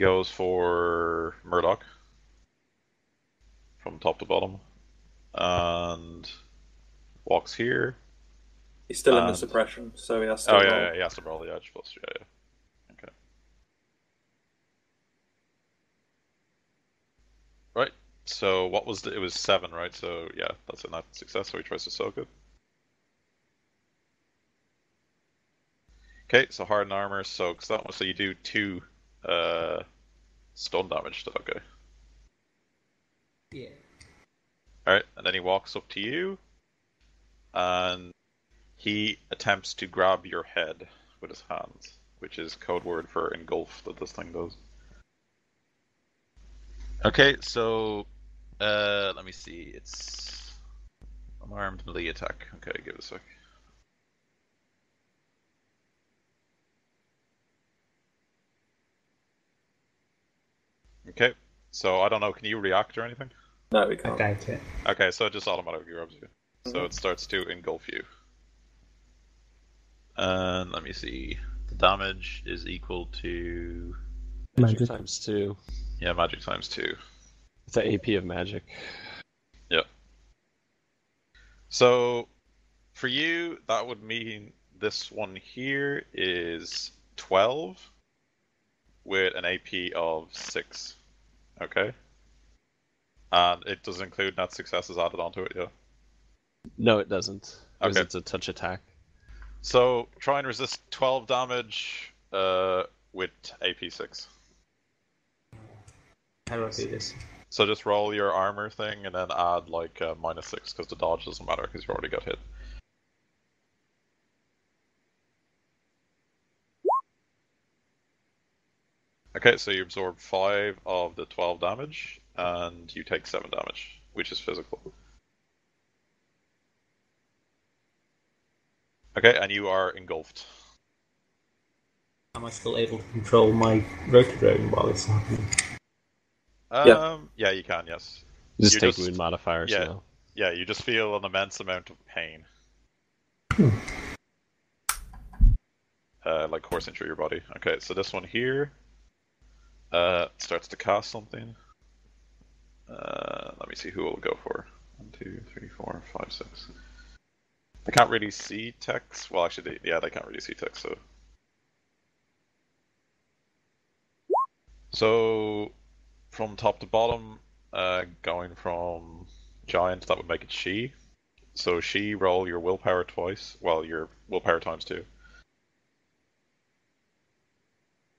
goes for Murdoch from top to bottom, and walks here. He's still in the suppression, so he has to Oh roll. yeah, he has to roll the edge plus. Yeah. Okay. Right. So what was it was 7, right? So yeah, that's a net success. So he tries to soak it. Okay, so hardened armor soaks that one. So you do 2 stun damage. Is that okay? Yeah. Alright, and then he walks up to you, and he attempts to grab your head with his hands, which is code word for engulf that this thing does. Okay, so let me see. It's unarmed melee attack. Okay, give it a sec. Okay, so I don't know. Can you react or anything? No, we I can't. doubt it. Okay, so it just automatically grabs you. So it starts to engulf you. And let me see. The damage is equal to Magic. times 2. yeah, magic times 2. It's the AP of magic. Yeah. So for you, that would mean this one here is 12 with an AP of 6. Okay. And it does include net successes added onto it, yeah. No, it doesn't. Because Okay. it's a touch attack. So try and resist 12 damage with AP 6. How do I do this? So just roll your armor thing and then add like -6 because the dodge doesn't matter because you already got hit. Okay, so you absorb 5 of the 12 damage and you take 7 damage, which is physical. Okay, and you are engulfed. Am I still able to control my rotor drone while it's happening? Yeah, you can, yes. Just You take just- mood modifiers yeah. now. Yeah, you just feel an immense amount of pain. Like coursing through your body. Okay, so this one here starts to cast something. Let me see who it'll go for. 1, 2, 3, 4, 5, 6. They can't really see text. Well, actually, they can't really see text, so. So, from top to bottom, going from giant, that would make it she. So she, roll your willpower twice. Well, your willpower times 2.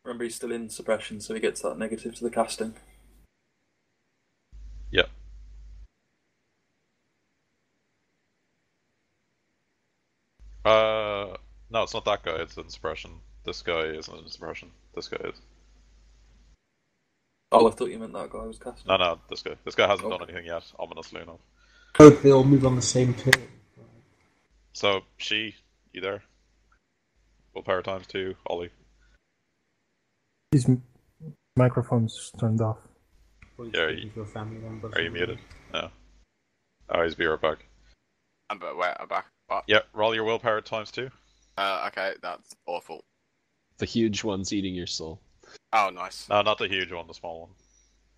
Remember, he's still in suppression, so he gets that negative to the casting. Yep. No, it's not that guy. It's in suppression. This guy isn't in suppression. This guy is. Oh, I thought you meant that guy was casting. No, this guy. This guy hasn't done Okay. anything yet. Ominously enough. Oh, they all move on the same turn. So she, you there? Willpower times 2. Ollie. His microphone's turned off. Yeah, Your family members. Are you muted? No. Oh, he's be right back. I'm back. What? Yeah, roll your willpower times 2. Okay, that's awful. The huge one's eating your soul. Oh, nice. No, not the huge one, the small one.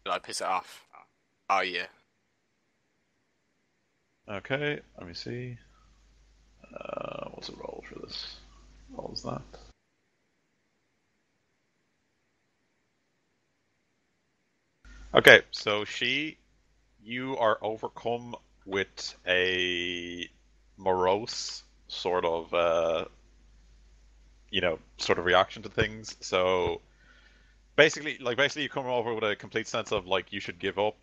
Did I piss it off? Oh, yeah. Okay, let me see. What's a roll for this? What was that? Okay, so you are overcome with a morose sort of, sort of reaction to things. So basically you come over with a complete sense of like you should give up.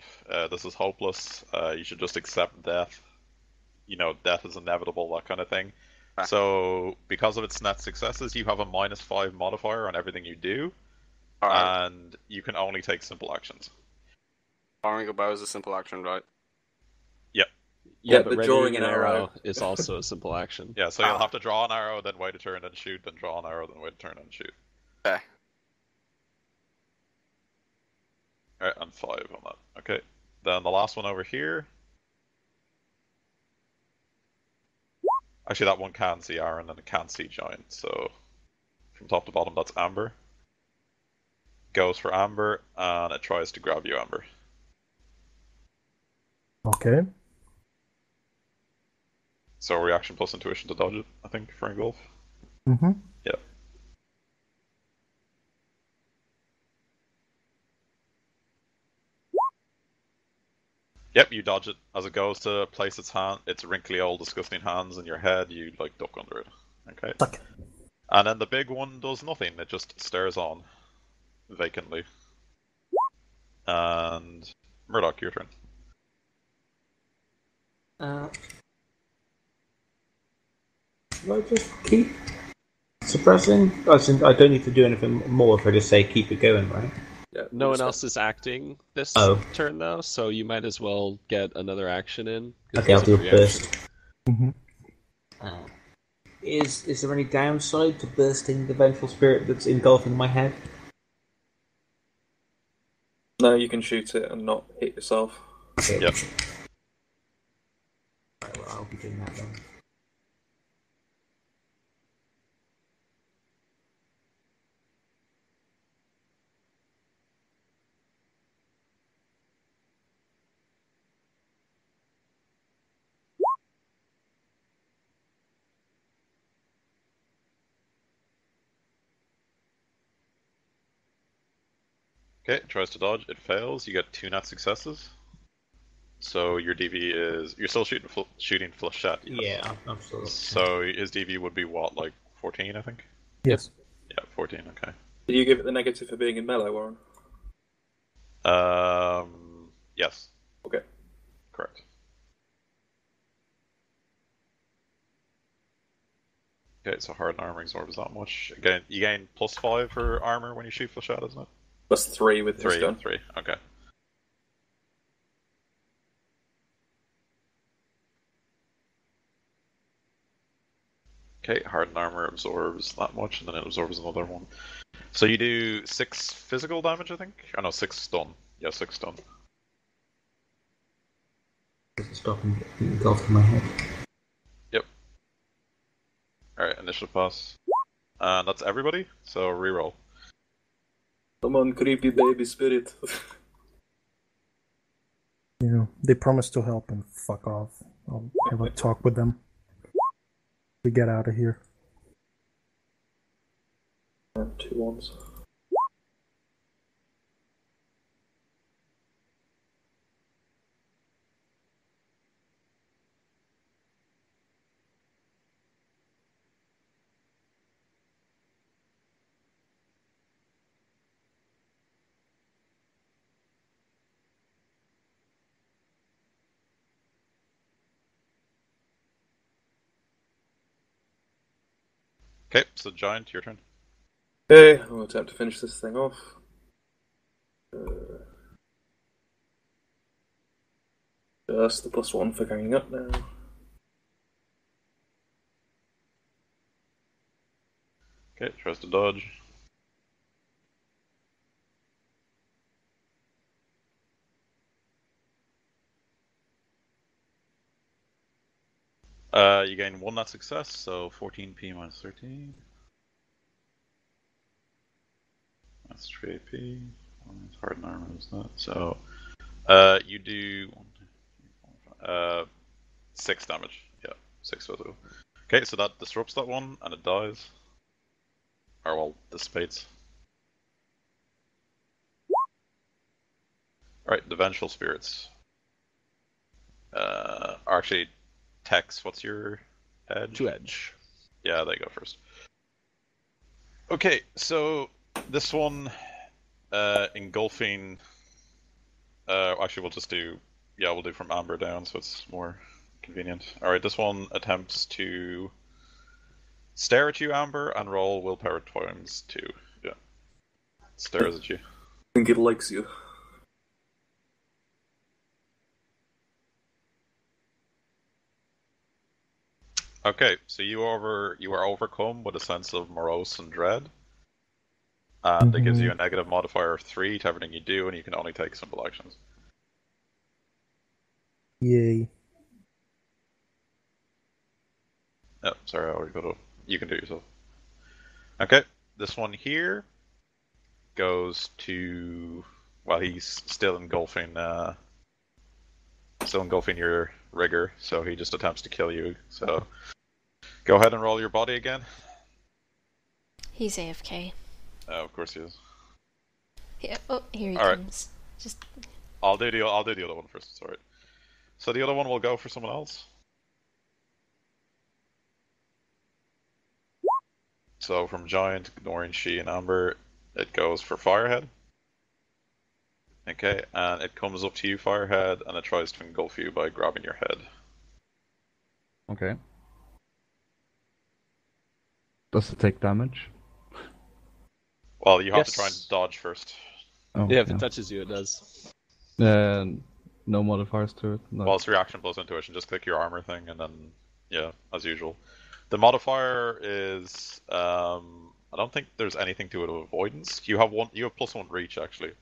This is hopeless. You should just accept death. Death is inevitable, that kind of thing. So because of its net successes, you have a -5 modifier on everything you do, and you can only take simple actions. Firing a bow is a simple action, right? Yep. Yeah, but but drawing readying an arrow is also a simple action. Yeah, so you'll have to draw an arrow, then wait a turn, then shoot, then draw an arrow, then wait a turn, and shoot. Okay. Alright, and 5 on that. Okay. Then the last one over here. Actually, that one can see Aaron and it can't see Giant, so from top to bottom, that's Amber. goes for Amber, and it tries to grab you, Amber. Okay. So reaction plus intuition to dodge it, I think, for engulf. Mm-hmm. Yeah. Yep, you dodge it. As it goes to place its wrinkly old disgusting hands in your head, you like duck under it. Okay. Suck. And then the big one does nothing, it just stares on vacantly. And Murdoch, your turn. Should I just keep suppressing? I don't need to do anything more if I just say keep it going, right? Yeah, No one just- else is acting this Oh. turn though, so you might as well get another action in. 'cause Okay, I'll it's do a free action. burst. Mm-hmm. Is there any downside to bursting the vengeful spirit that's engulfing my head? No, you can shoot it and not hit yourself. Okay. Yep. Right, well, I'll be doing that then. Okay, it tries to dodge, it fails, you get 2 net successes. So your DV is... You're still shooting flechette, yes? Yeah, I'm still. So his DV would be what, like 14, I think? Yes. Yeah, 14, okay. Did you give it the negative for being in melee, Warren? Yes. Okay. Correct. Okay, so hard armor absorbs that much. Again, you gain +5 for armor when you shoot flechette, isn't it? Plus 3 with this gun. 3, okay. Okay, hardened armor absorbs that much, and then it absorbs another one. So you do 6 physical damage, I think? Oh no, 6 stun. Yeah, 6 stun. Does it stop and engulfed in my head? Yep. Alright, initiative pass. And that's everybody, so reroll. Come on, creepy baby spirit. You know, they promised to help and fuck off. I'll have a talk with them. We get out of here. 2 ones. Okay, so Giant, your turn. Okay, I'll attempt to finish this thing off. Just the +1 for ganging up now. Okay, tries to dodge. You gain 1 net success, so 14p minus 13. That's 3 AP. It's hardened armor, isn't it? So, you do 6 damage. Yeah, 6 physical. Okay, so that disrupts that one, and it dies. Or, well, dissipates. Alright, the Vengeful Spirits. Are actually, Tex, what's your edge? 2 edge. Yeah, they go first. Okay, so this one, engulfing. Actually, we'll just do. Yeah, we'll do from amber down, so it's more convenient. All right, this one attempts to stare at you, Amber, and roll willpower times 2. Yeah, stares at you. I think it likes you. Okay, so you are overcome with a sense of morose and dread, and it gives you a negative modifier of 3 to everything you do, and you can only take simple actions. Yay. Oh, sorry, I already got up. You can do it yourself. Okay, this one here goes to... Well, he's still engulfing your rigger, so he just attempts to kill you. So go ahead and roll your body again. He's AFK. Of course he is. Yeah. Oh, here he All right. comes. Just I'll do the other one first. Sorry. So the other one will go for someone else. So from Giant, ignoring She and Amber, it goes for Firehead. Okay, and it comes up to you, Firehead, and it tries to engulf you by grabbing your head. Okay. Does it take damage? Well, you have to try and Yes. dodge first. Oh, Yeah, if it touches you, it does. No modifiers to it. No. Well, it's reaction plus intuition. Just click your armor thing, and then yeah, as usual. The modifier is I don't think there's anything to it of avoidance. You have +1 reach actually,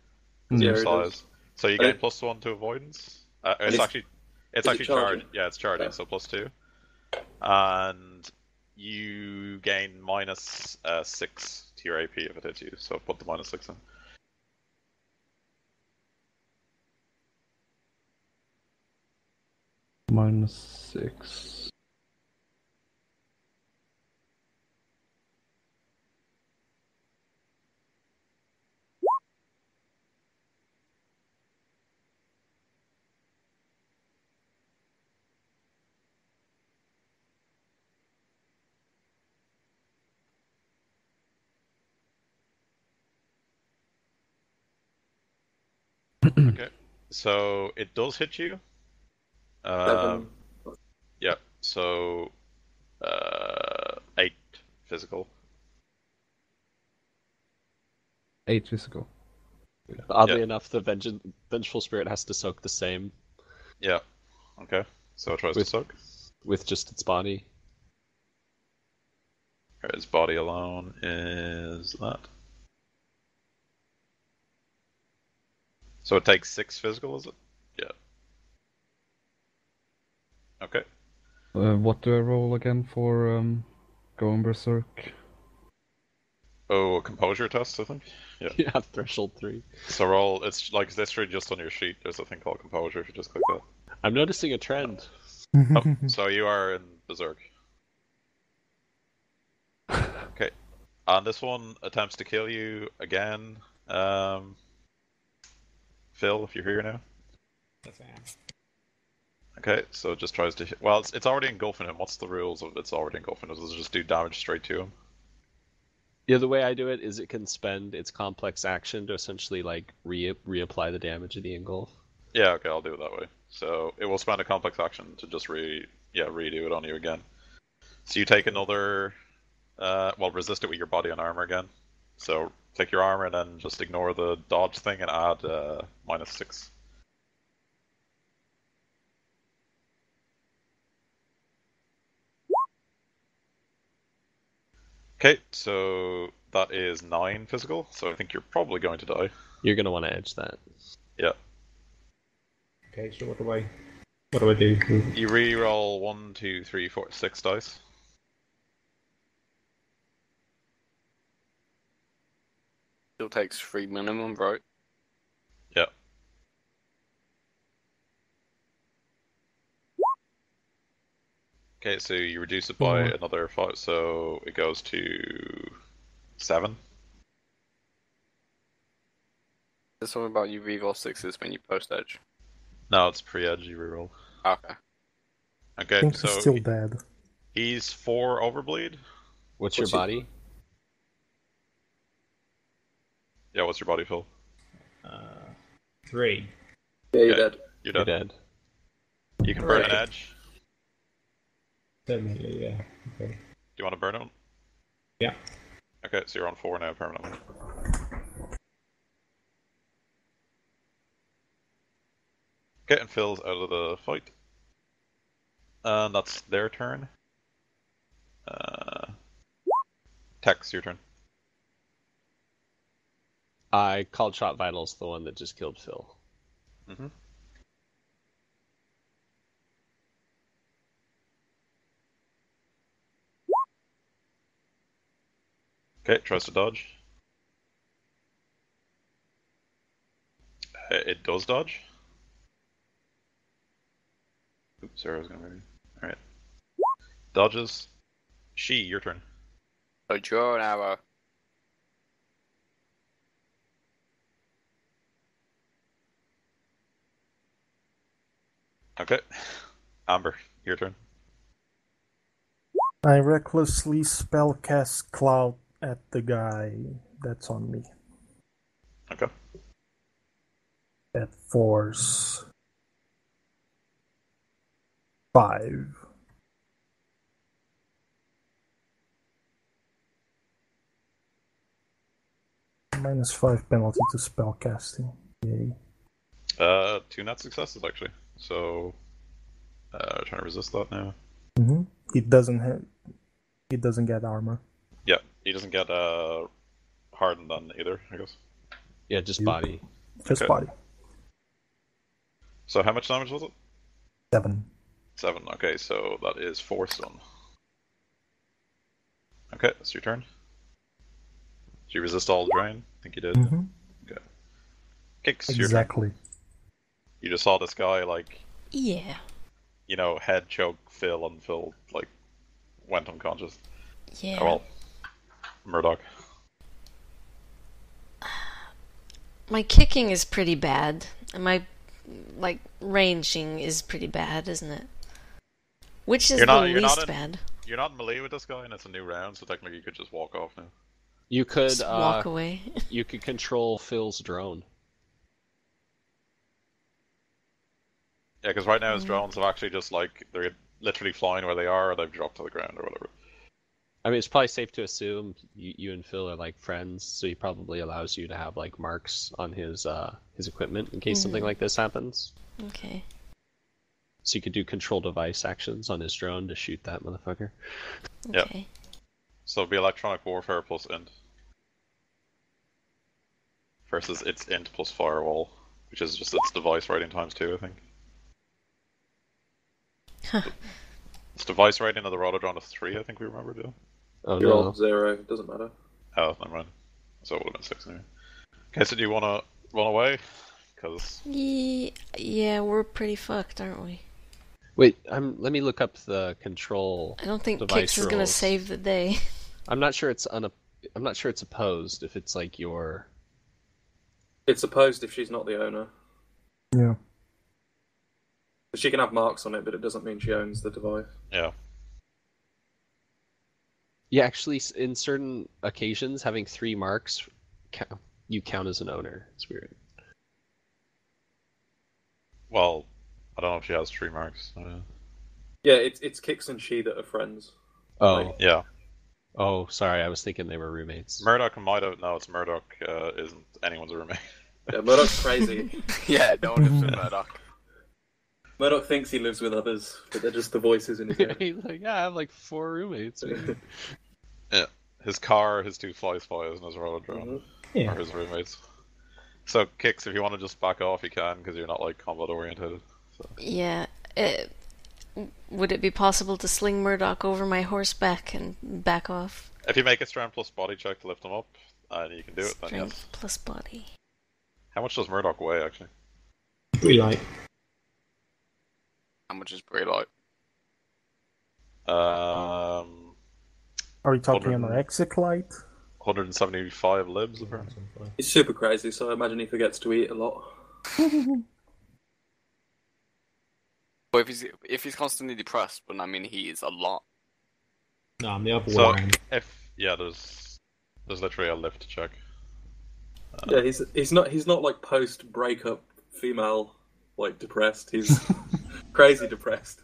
because Yeah, of it your does. size. So you And gain +1 to avoidance. It's it's- actually it charged. charging? Yeah, it's charging. Yeah. So +2, and you gain -6 to your AP if it hits you. So put the -6 in. -6. Okay, so it does hit you. 7. Yeah, so 8 physical. 8 physical. Oddly Yeah. enough, the vengeful spirit has to soak the same Yeah. Okay. So it tries to With- soak. with just its body. Alright, his body alone is that. So it takes 6 physical, is it? Yeah. Okay. What do I roll again for going berserk? Oh, a composure test, I think. Yeah. Yeah, threshold 3. So roll. It's like literally just on your sheet. There's a thing called composure. If you just click that. I'm noticing a trend. Oh, so you are in berserk. Okay. And this one attempts to kill you again. Phil, if you're here now. Yes, I am. Okay, so it just tries to hit. Well, it's already engulfing him. What's the rules of it's already engulfing him? Does it just do damage straight to him? Yeah, the way I do it is it can spend its complex action to essentially like reapply the damage of the engulf. Yeah, okay, I'll do it that way. So it will spend a complex action to just redo it on you again. So you take another, resist it with your body and armor again. So click your armor and then just ignore the dodge thing and add -6. Okay, so that is 9 physical. So I think you're probably going to die. You're gonna want to edge that. Yeah. Okay, so what do I do? You re-roll 1, 2, 3, 4, 6 dice. Still takes 3 minimum, right? Yeah. Okay, so you reduce it by 4. another 5, so it goes to 7. There's something about you reroll 6s when you post edge. No, it's pre-edge you reroll. Okay. I Okay, think so he's still dead. he's 4 overbleed. What's your What's your- body? Yeah, what's your body, Phil? 3. Yeah, you're Yeah. dead. You're You're dead. dead. You can burn an Right. edge. Definitely, yeah. Okay. Do you want to burn it? Yeah. Okay, so you're on 4 now permanently. Okay, and Phil's out of the fight. And that's their turn. Tex, your turn. I called Shot Vitals, the one that just killed Phil. Mm-hmm. Okay, tries to dodge. It does dodge. Oops, sorry, I was gonna move. Alright. Dodges. She, your turn. So draw an arrow. Okay. Amber, your turn. I recklessly spellcast Cloud at the guy that's on me. Okay. At force 5. -5 penalty to spellcasting. Yay. 2 net successes actually. So, trying to resist that now. Mm-hmm. It doesn't get armor. Yeah, he doesn't get hardened on either, I guess. Yeah, just You- body. Just Okay. body. So how much damage was it? 7. 7. Okay, so that is 4 stun. Okay, it's your turn. Did you resist all the drain? I think you did. Mm-hmm. Okay. Kicks, your turn. Exactly. You just saw this guy, like, Yeah. you know, head choke Phil, and Phil, like, went unconscious. Yeah. Oh, well, Murdoch. My kicking is pretty bad, and my ranging is pretty bad, isn't it? Which is the least bad? You're not in melee with this guy, and it's a new round, so technically you could just walk off now. You could Just walk away. you could control Phil's drone. Yeah, because right now his drones have actually just, like, they're literally flying where they are, or they've dropped to the ground, or whatever. I mean, it's probably safe to assume you and Phil are like friends, so he probably allows you to have like marks on his equipment in case something like this happens. Okay. So you could do control device actions on his drone to shoot that motherfucker. Okay. Yeah. So it'd be electronic warfare plus int. Versus its int plus firewall, which is just its device rating times 2, I think. Huh. Its device rating of the Rotodron is 3, I think we remember, too. Oh You're no. all 0, it doesn't matter. Oh, never mind. So it would have been 6 anyway. Okay, so do you want to run away? Because Yeah, we're pretty fucked, aren't we? Wait, let me look up the control. I don't think Device Kix is gonna rules. save the day. I'm not sure it's opposed if it's like your. It's opposed if she's not the owner. Yeah. She can have marks on it, but it doesn't mean she owns the device. yeah. Yeah, actually, in certain occasions, having 3 marks, you count as an owner. It's weird. Well, I don't know if she has 3 marks. Yeah, it's Kix and she that are friends. Oh, Like- Yeah. oh, sorry, I was thinking they were roommates. Murdoch might have. No, it's Murdoch. Isn't anyone's roommate. Yeah, Murdoch's crazy. Yeah, no one lives with Murdoch. Murdoch thinks he lives with others, but they're just the voices in his head. He's like, yeah, I have like 4 roommates. Yeah. His car, his 2 fly spies, and his Rotodrone Yeah. are his roommates. So, Kix, if you want to just back off, you can, because you're not, like, combat oriented. So. Yeah. Would it be possible to sling Murdoch over my horseback and back off? If you make a strength plus body check to lift him up, and you can do it, then Strength yes. plus body. How much does Murdoch weigh, actually? Pretty light. How much is Bray like? Are we talking 100. anorexic light? 175 libs, apparently. He's super crazy, so I imagine he forgets to eat a lot. But if he's constantly depressed, then I mean he is a lot. No, I'm the other So, one. there's literally a lift check. Yeah, he's not like post breakup female like depressed. He's crazy depressed.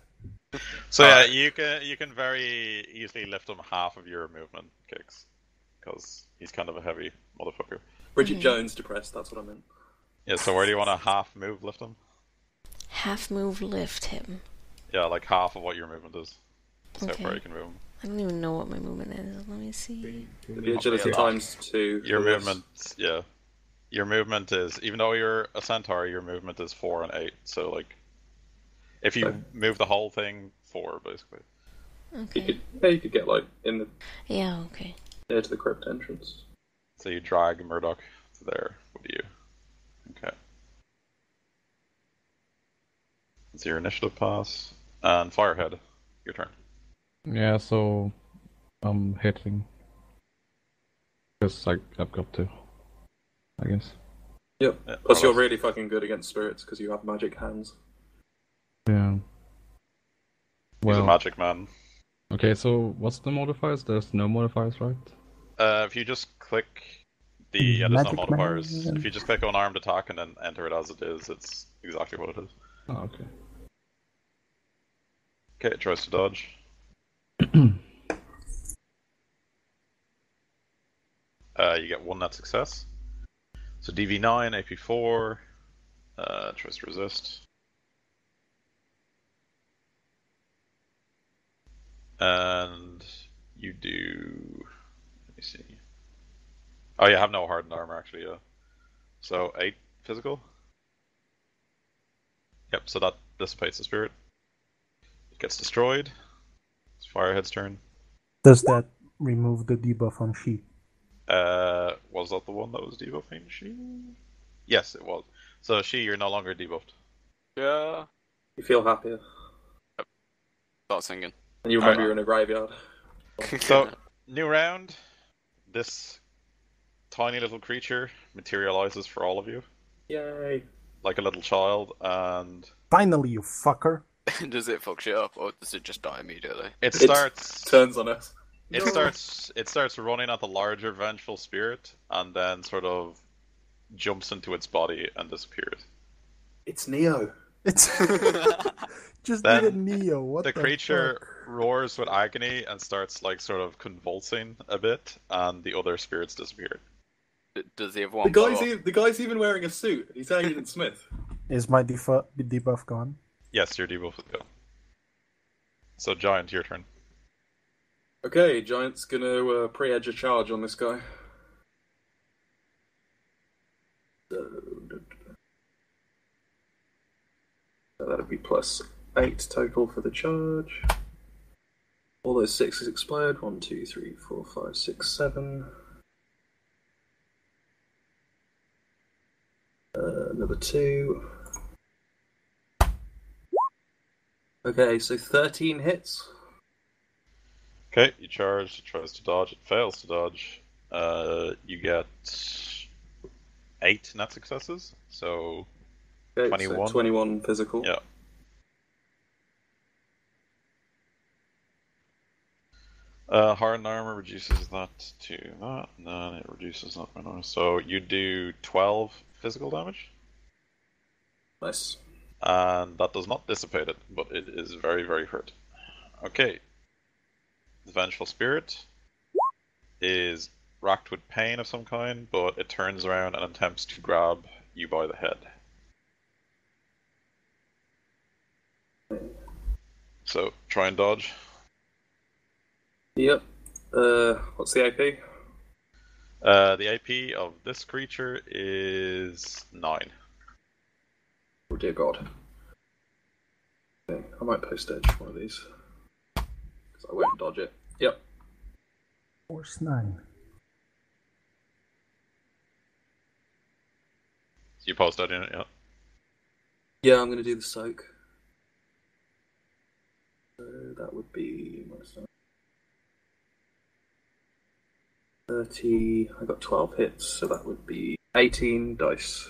So yeah, you can very easily lift him half of your movement kicks, because he's kind of a heavy motherfucker. Bridget Jones depressed. That's what I meant. Yeah. So where do you want to half move lift him? Half move lift him. Yeah, like half of what your movement is. So Okay. how far you can move him. I don't even know what my movement is. Let me see. The agility Yeah. times 2. Your movement, yeah. Your movement is, even though you're a centaur, your movement is 4 and 8. So like, if you Okay. move the whole thing, 4 basically. Okay. You could get like in the Yeah, okay. near to the crypt entrance. So you drag Murdoch to there with you. Okay. It's your initiative pass. And Firehead, your turn. Yeah, so I'm hitting. Because I've got to, I guess. Yep. Yeah, Plus, you're really fucking good against spirits because you have magic hands. Yeah. He's a magic man. Okay, so what's the modifiers? There's no modifiers, right? If you just click the there's no Magic modifiers. man. If you just click unarmed attack and then enter it as it is, it's exactly what it is. Oh, okay. Okay, it tries to dodge. You get 1 net success. So DV9, AP4, tries to resist. And you do... Let me see. Oh, you have no hardened armor, actually, yeah. So 8 physical. Yep, so that dissipates the spirit. It gets destroyed. It's Firehead's turn. Does that remove the debuff on sheet? Was that the one that was debuffing she? Yes, it was. So she, you're no longer debuffed. Yeah. You feel happier. Start singing. And you remember you're in a graveyard. So, new round. This tiny little creature materializes for all of you. Yay. Like a little child, and... Finally, you fucker! Does it fuck shit up, or does it just die immediately? It starts... turns on us. It starts running at the larger vengeful spirit, and then sort of jumps into its body and disappears. It's Neo. It's just Then did a Neo. What the the creature fuck? roars with agony and starts like sort of convulsing a bit, and the other spirits disappear. Does he have one? The guy's even wearing a suit. He's Agent Smith. Is my debuff gone? Yes, your debuff is gone. So Giant, your turn. Okay, Giant's gonna pre-edge a charge on this guy. So that'd be plus 8 total for the charge. All those 6s explode. 1, 2, 3, 4, 5, 6, 7. Another 2. Okay, so 13 hits. Okay, you charge, it tries to dodge, it fails to dodge. You get 8 net successes, so Okay, 21. So 21 physical. Yeah. Hardened armor reduces that to that, and then it reduces that by now. So you do 12 physical damage. Nice. And that does not dissipate it, but it is very, very hurt. Okay. The Vengeful Spirit is racked with pain of some kind, but it turns around and attempts to grab you by the head. So, try and dodge. Yep. What's the AP? The AP of this creature is 9. Oh dear God. Okay, I might post edge one of these. Because I won't dodge it. Yep. Force 9. You post that in it, yeah? Yeah, I'm going to do the soak. So that would be minus 9. 30. I got 12 hits, so that would be 18 dice.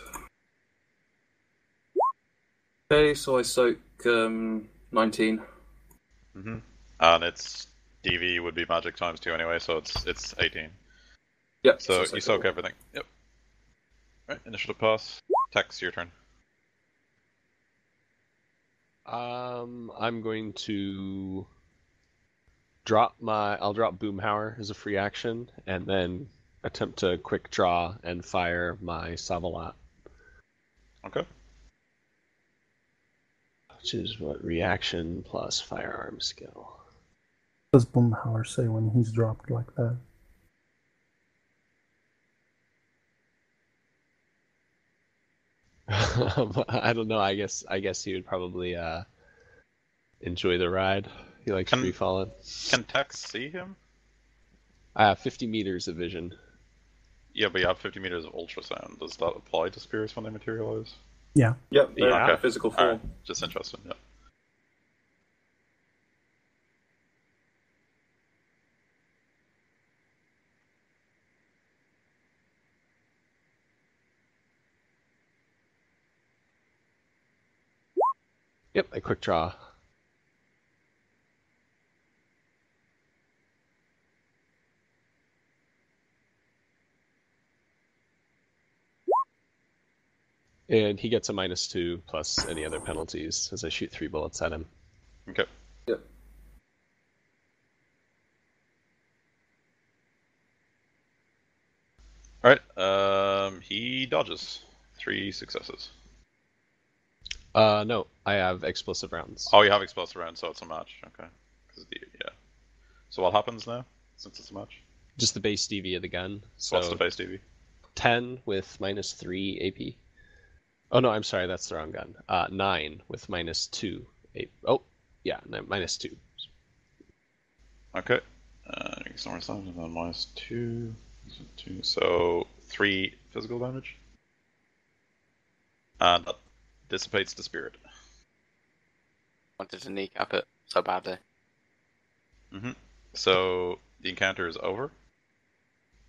Okay, so I soak 19. Mm-hmm. And its DV would be magic times 2 anyway, so it's 18. Yep. So you soak everything. Yep. Right, initiative pass. Tex, your turn. I'm going to I'll drop Boomhauer as a free action, and then attempt to quick draw and fire my Savalat. Okay. Which is what, reaction plus firearm skill. What does Boomhauer say when he's dropped like that? I don't know. I guess he would probably enjoy the ride. He likes free falling. Can Tex see him? I have 50 meters of vision. Yeah, but you have 50 meters of ultrasound. Does that apply to spirits when they materialize? Yeah. Yep, they're Yeah. in physical form. Alright, just interesting, yeah. Yep, a quick draw. And he gets a -2 plus any other penalties as I shoot 3 bullets at him. Okay. Yep. Alright, he dodges. 3 successes. No, I have explosive rounds. Oh, you have explosive rounds, so it's a match. Okay. Yeah. So what happens now, since it's a match? Just the base DV of the gun. So What's the base DV? 10 with -3 AP. Oh no, I'm sorry, that's the wrong gun. 9 with -2 AP. Oh, yeah, -2. Okay. Ignore something, and then -2. So 3 physical damage. And that dissipates the spirit. Wanted to kneecap it so badly. So the encounter is over.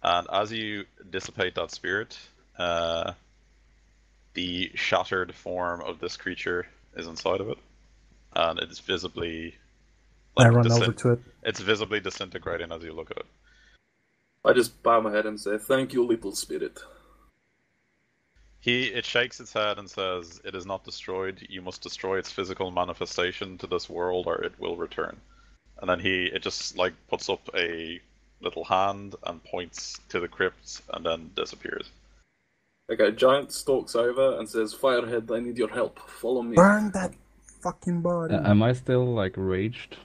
And as you dissipate that spirit, the shattered form of this creature is inside of it. And it's visibly... I run over to it. It's visibly disintegrating as you look at it. I just bow my head and say, "Thank you, little spirit." It shakes its head and says, "It is not destroyed. You must destroy its physical manifestation to this world, or it will return." And then it just like puts up a little hand and points to the crypt, and then disappears. Okay, Giant stalks over and says, "Firehead, I need your help. Follow me." Burn that fucking body. Am I still like raged?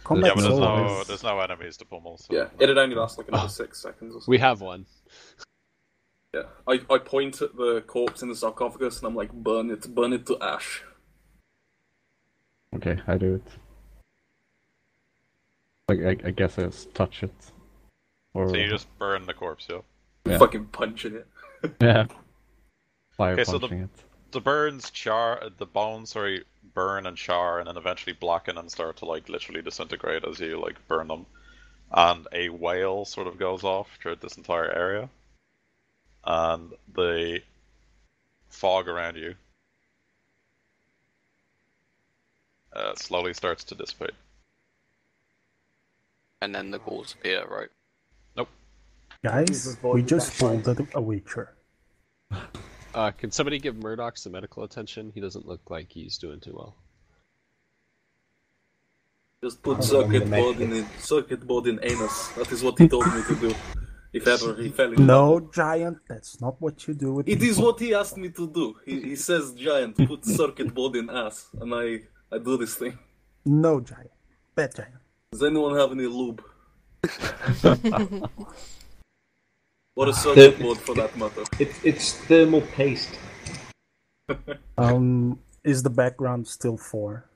Combat Yeah, but soul. there's no enemies to pummel. So Yeah, it'd only last like another 6 seconds or something. We have one. Yeah, I point at the corpse in the sarcophagus and I'm like, burn it to ash. Okay, I do it. Like I guess I just touch it. Or So you just burn the corpse, yeah? Yeah. Fucking punching it. yeah. Fire Okay, so punching it. The bones, burn and char, and then eventually blacken and start to like literally disintegrate as you like burn them. And a wail sort of goes off throughout this entire area. And the fog around you slowly starts to dissipate. And then the ghouls appear, right? Nope. Guys, we just pulled a Witcher. Can somebody give Murdoch some medical attention? He doesn't look like he's doing too well. Just put circuit board in anus. That is what he told me to do. If ever he fell in No, love. Giant, that's not what you do with It people. is what he asked me to do. He says, "Giant, put circuit board in ass," and I do this thing. No, Giant. Bad Giant. Does anyone have any lube? Or a circuit board for that matter? It's thermal paste. Is the background still 4?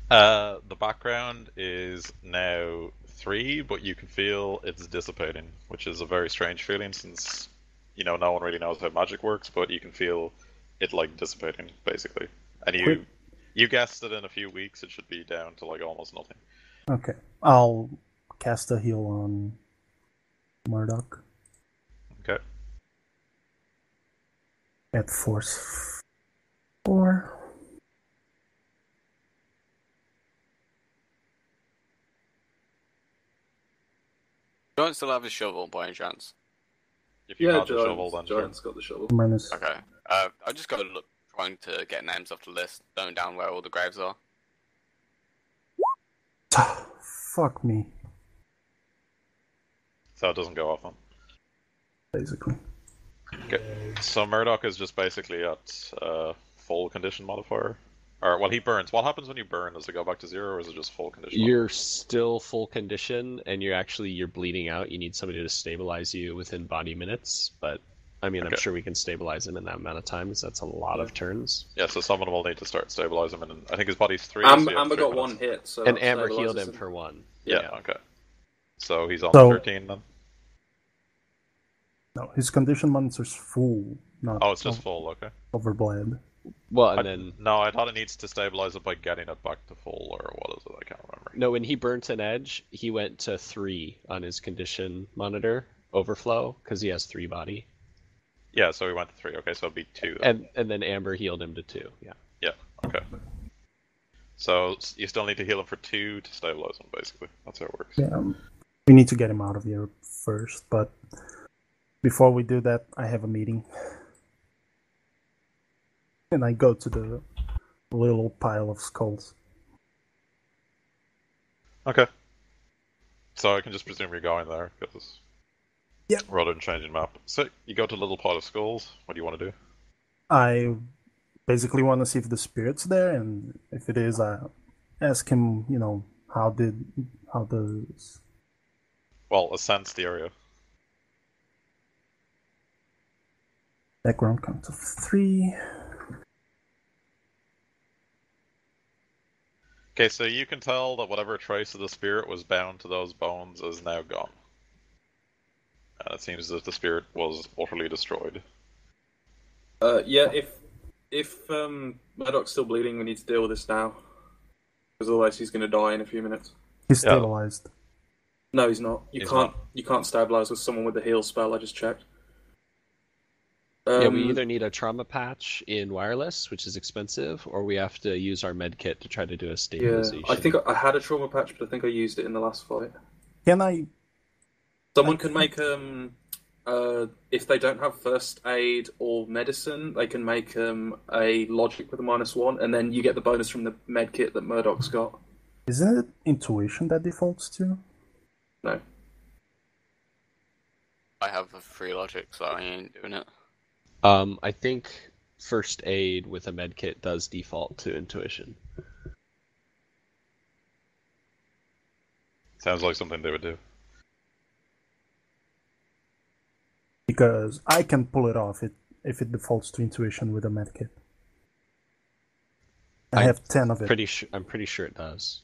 The background is now 3, but you can feel it's dissipating, which is a very strange feeling since, no one really knows how magic works, but you can feel it like dissipating, basically. And you guessed that in a few weeks it should be down to like almost nothing. Okay. I'll cast a heal on Murdoch. Okay. At force 4. Don't still have a shovel by any chance. If you have the shovel, then sure. Giant's got the shovel. Minus. Okay. I just got to look, trying to get names off the list, going down where all the graves are. Fuck me, So it doesn't go off on. basically. Okay. So Murdoch is just basically at full condition modifier. Or, well, he burns. What happens when you burn? Does it go back to 0, or is it just full condition? You're still full condition, and you're bleeding out. You need somebody to stabilize you within body minutes, but I mean, I'm sure we can stabilize him in that amount of time, because that's a lot of turns. Yeah, so someone will need to start stabilizing him, and I think his body's 3. Amber got 1 hit, so... And Amber healed him for 1. Yeah, okay. So he's on So- 13 then? No, his condition monster's full. not Oh, it's just full. Okay. overbled. Well, and then No, I thought it needs to stabilize it by getting it back to full, or what is it? I can't remember. no, when he burnt an edge, he went to 3 on his condition monitor overflow because he has 3 body. Yeah, so we went to 3. Okay, so it'd be 2. Then. And then Amber healed him to 2. Yeah. Yeah. Okay. So you still need to heal him for 2 to stabilize him, basically. That's how it works. Yeah, we need to get him out of here first, but before we do that, I have a meeting. And I go to the little pile of skulls. Okay. So I can just presume you're going there, because yeah, rather than changing map. So you go to the little pile of skulls. What do you want to do? I basically want to see if the spirit's there, and if it is, I ask him, how does... Well, ascends the area. Background count of 3. Okay, so you can tell that whatever trace of the spirit was bound to those bones is now gone. And it seems as if the spirit was utterly destroyed. Yeah, if Murdoch's still bleeding, we need to deal with this now. Because otherwise he's going to die in a few minutes. He's stabilized. No, he's not. You can't stabilize with someone with the heal spell, I just checked. Yeah, we either need a trauma patch in wireless, which is expensive, or we have to use our med kit to try to do a stabilization. Yeah, I think I had a trauma patch, but I think I used it in the last fight. Can I... Someone can make, if they don't have first aid or medicine, they can make a logic with a -1, and then you get the bonus from the med kit that Murdoch's got. Isn't it intuition that defaults to? No. I have a free logic, so I ain't doing it. I think first aid with a med kit does default to intuition. Sounds like something they would do. Because I can pull it off if it defaults to intuition with a med kit. I have 10 of it. I'm pretty sure it does.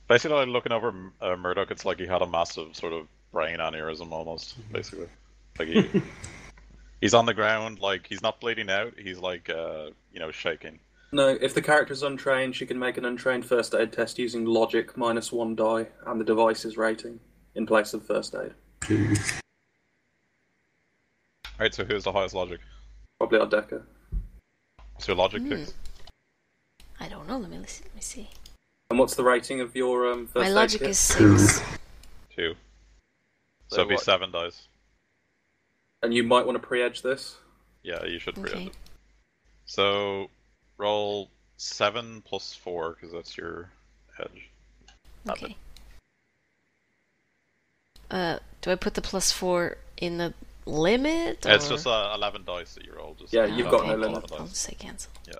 Basically, like, looking over Murdoch, it's like he had a massive sort of brain aneurysm almost, basically. Like he's on the ground, like he's not bleeding out, he's like, shaking. No, if the character's untrained, she can make an untrained first aid test using logic -1 die and the device's rating in place of first aid. Alright, so who's the highest logic? Probably our Decker. What's your logic, Pix? I don't know, let me see. And what's the rating of your first My aid logic kit? is 6. 2. So it'd be 7 dice. And you might want to pre-edge this. Yeah, you should pre-edge Okay. it. So roll 7 plus 4, because that's your edge. Okay. Do I put the +4 in the limit? It's or- just 11 dice that you roll. Just Yeah, you've got no okay. limit. I'll just say cancel. Yeah.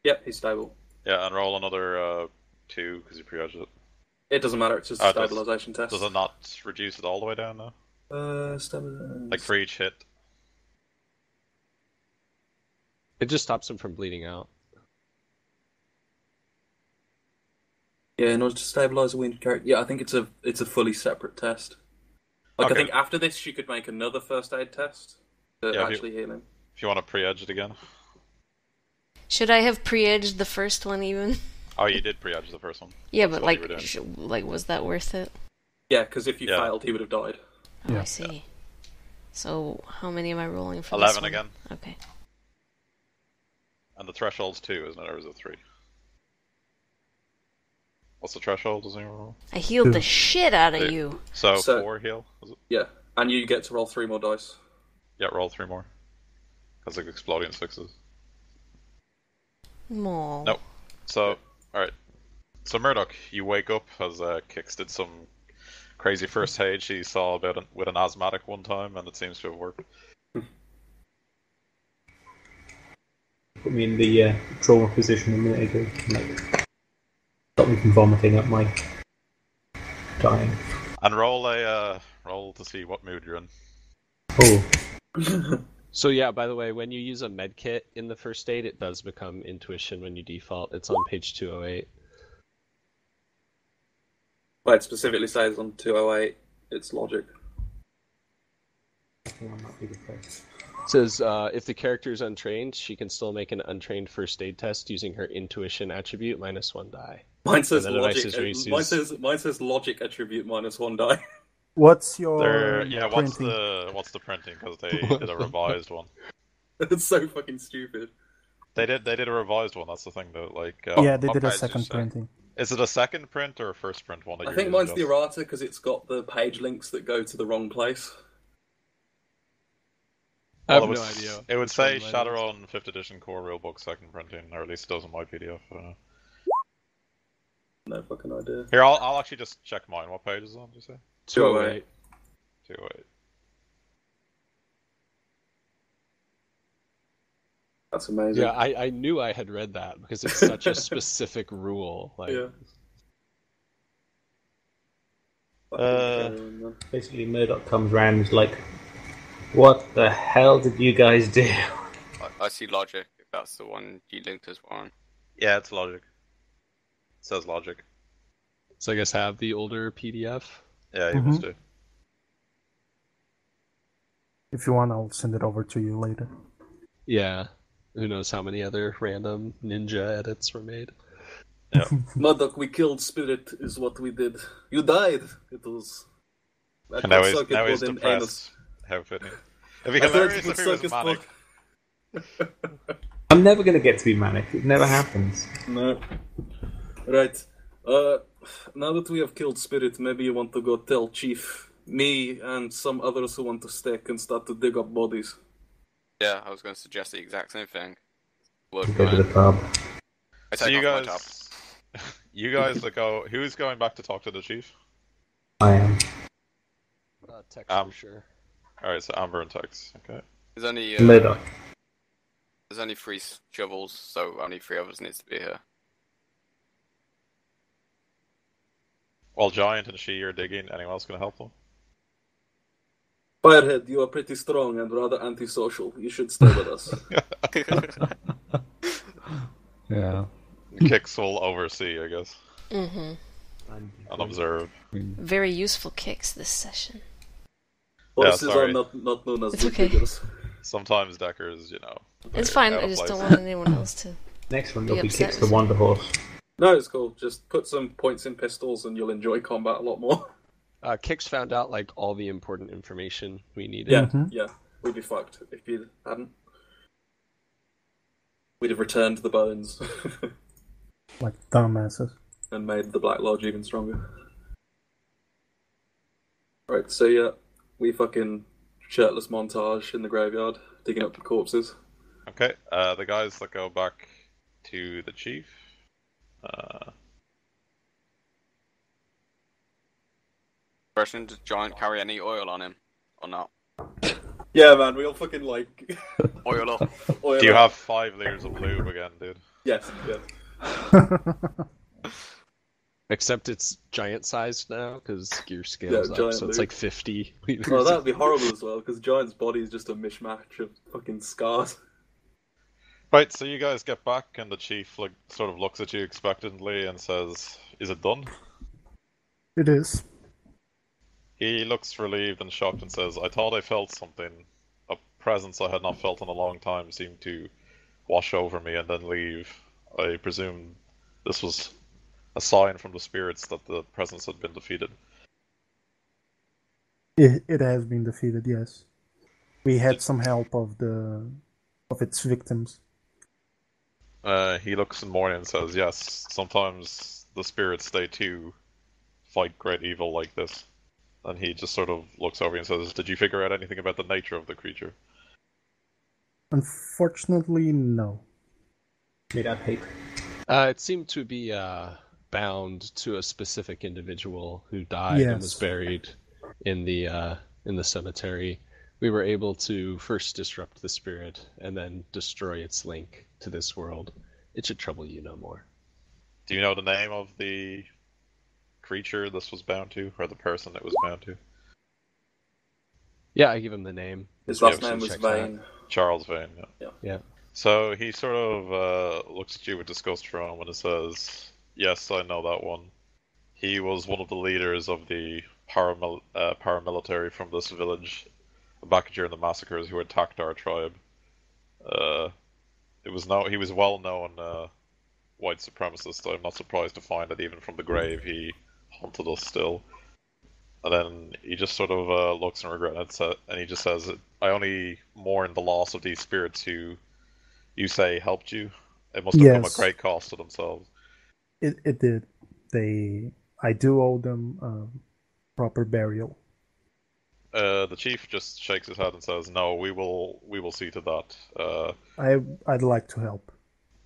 Yep, he's stable. Yeah, and roll another 2, because you pre-edged it. It doesn't matter, it's just a stabilization test. Does it not reduce it all the way down now? Like for each hit? It just stops him from bleeding out. Yeah, in order to stabilize a wounded character. Yeah, I think it's a fully separate test. Like, Okay. I think after this, she could make another first aid test to Yeah, actually heal him. If you want to pre-edge it again. Should I have pre-edged the first one even? Oh, you did pre-edge the first one. Yeah, That's but what you were doing. was that worth it? Yeah, because if you Yeah. failed, he would have died. Oh, Yeah. I see. So, how many am I rolling for 11 this one? again. Okay. And the threshold's 2, isn't it? Or is it 3? What's the threshold? Does anyone roll? I healed the 2. shit out of Two. you. So, So- 4 heal? Is it? Yeah, and you get to roll 3 more dice. Yeah, roll 3 more. Because like exploding 6s. Mo. Nope. So, alright. So Murdoch, you wake up as Kix did some crazy first aid she saw with an asthmatic one time, and it seems to have worked. Put me in the trauma position a minute ago. Stop me from vomiting up my dying. And roll to see what mood you're in. Oh, So yeah, by the way, when you use a med kit in the first aid, it does become intuition when you default. It's on page 208. But it specifically says on 208, it's logic. I think I might be the first. It says if the character is untrained, she can still make an untrained first aid test using her intuition attribute -1 die. Mine says And the logic. device is Mine says logic attribute -1 die. What's your what's printing? the printing? Because they did a revised one. It's so fucking stupid. They did a revised one. That's the thing though. Like Yeah, they what did a page second is that? printing. is it a second print or a first print one? That I you're think using, mine's the Gus? errata because it's got the page links that go to the wrong place. I have Well, no idea. It would which say one mine is. Shadowrun 5th edition core rulebook second printing, or at least it does in my PDF. I don't know. No fucking idea. Here, I'll actually just check mine. What page is it on? Did you say 208. 208. That's amazing. Yeah, I knew I had read that because it's such a specific rule. Like, Yeah. Basically, Murdoch comes round and is like, "What the hell did you guys do?" I see logic, if that's the one you linked as one. Yeah, it's logic. It says logic. so I guess have the older PDF. Yeah, you must do. If you want, I'll send it over to you later. Yeah. Who knows how many other random ninja edits were made? Yeah. Murdoch, we killed Spirit, is what we did. You died. It was. And now he's depressed. How fitting. It'd be hilarious if he was manic. I'm never going to get to be manic. It never happens. No. Right. Now that we have killed Spirit, maybe you want to go tell Chief, me, and some others who want to stick and start to dig up bodies. Yeah, I was going to suggest the exact same thing. Go to the pub. I So take you off my top. guys that go. Who's going back to talk to the chief? I am. Text for sure. All right, so Amber and Tex. Okay. There's only Murdoch. there's only 3 shovels, so only 3 of us needs to be here. While Giant and she are digging, anyone else going to help them? Firehead, you are pretty strong and rather antisocial. You should stay with us. Yeah. Kix will oversee, I guess, Mm-hmm. and observe. Very useful kicks this session. Horses sorry. are not known as It's good okay. diggers. Sometimes Deckers, It's they're fine. out I of just don't place. want anyone else to. Next one Be will be upset Kix with the Wonder Horse. No, it's cool. Just put some points in pistols and you'll enjoy combat a lot more. Kix found out like all the important information we needed. Yeah, Mhm. yeah. We'd be fucked if you hadn't. We'd have returned the bones Like dumbasses. and made the Black Lodge even stronger. Right, so yeah, we fucking shirtless montage in the graveyard, digging up the corpses. Okay, the guys that go back to the chief. Question, does Giant carry any oil on him? Or not? Yeah, man, we all fucking like. Oil up. oil Do you up. have 5 liters of lube again, dude? Yes, yeah. Except it's giant sized now because gear scales up, giant so it's loop. like 50 liters. Oh, that'd be horrible as well, because Giant's body is just a mishmash of fucking scars. Right, so you guys get back, and the chief sort of looks at you expectantly and says, "Is it done?" It is. He looks relieved and shocked and says, "I thought I felt something. A presence I had not felt in a long time seemed to wash over me and then leave. I presume this was a sign from the spirits that the presence had been defeated." It has been defeated. Yes, we had some help of its victims. He looks in mourning and says, "Yes, sometimes the spirits, they too fight great evil like this." And he just sort of looks over and says, "Did you figure out anything about the nature of the creature?" Unfortunately, no. Made out hate. It seemed to be bound to a specific individual who died and was Yes. buried in the cemetery. We were able to first disrupt the spirit and then destroy its link to this world. It should trouble you no more. Do you know the name of the creature this was bound to, or the person it was bound to? Yeah, I give him the name. His Yeah, last we name should was check that. Vane. Charles Vane, yeah. Yeah. So he sort of looks at you with disgust for a moment and says, "Yes, I know that one. He was one of the leaders of the paramilitary from this village back during the massacres who attacked our tribe. He was well known white supremacist. I'm not surprised to find that even from the grave he haunted us still. And then he just sort of looks and regrets it, and he just says, "I only mourn the loss of these spirits who you say helped you. It must have come at great cost to themselves." It did. I do owe them proper burial. The chief just shakes his head and says, "No, we will see to that." I'd like to help.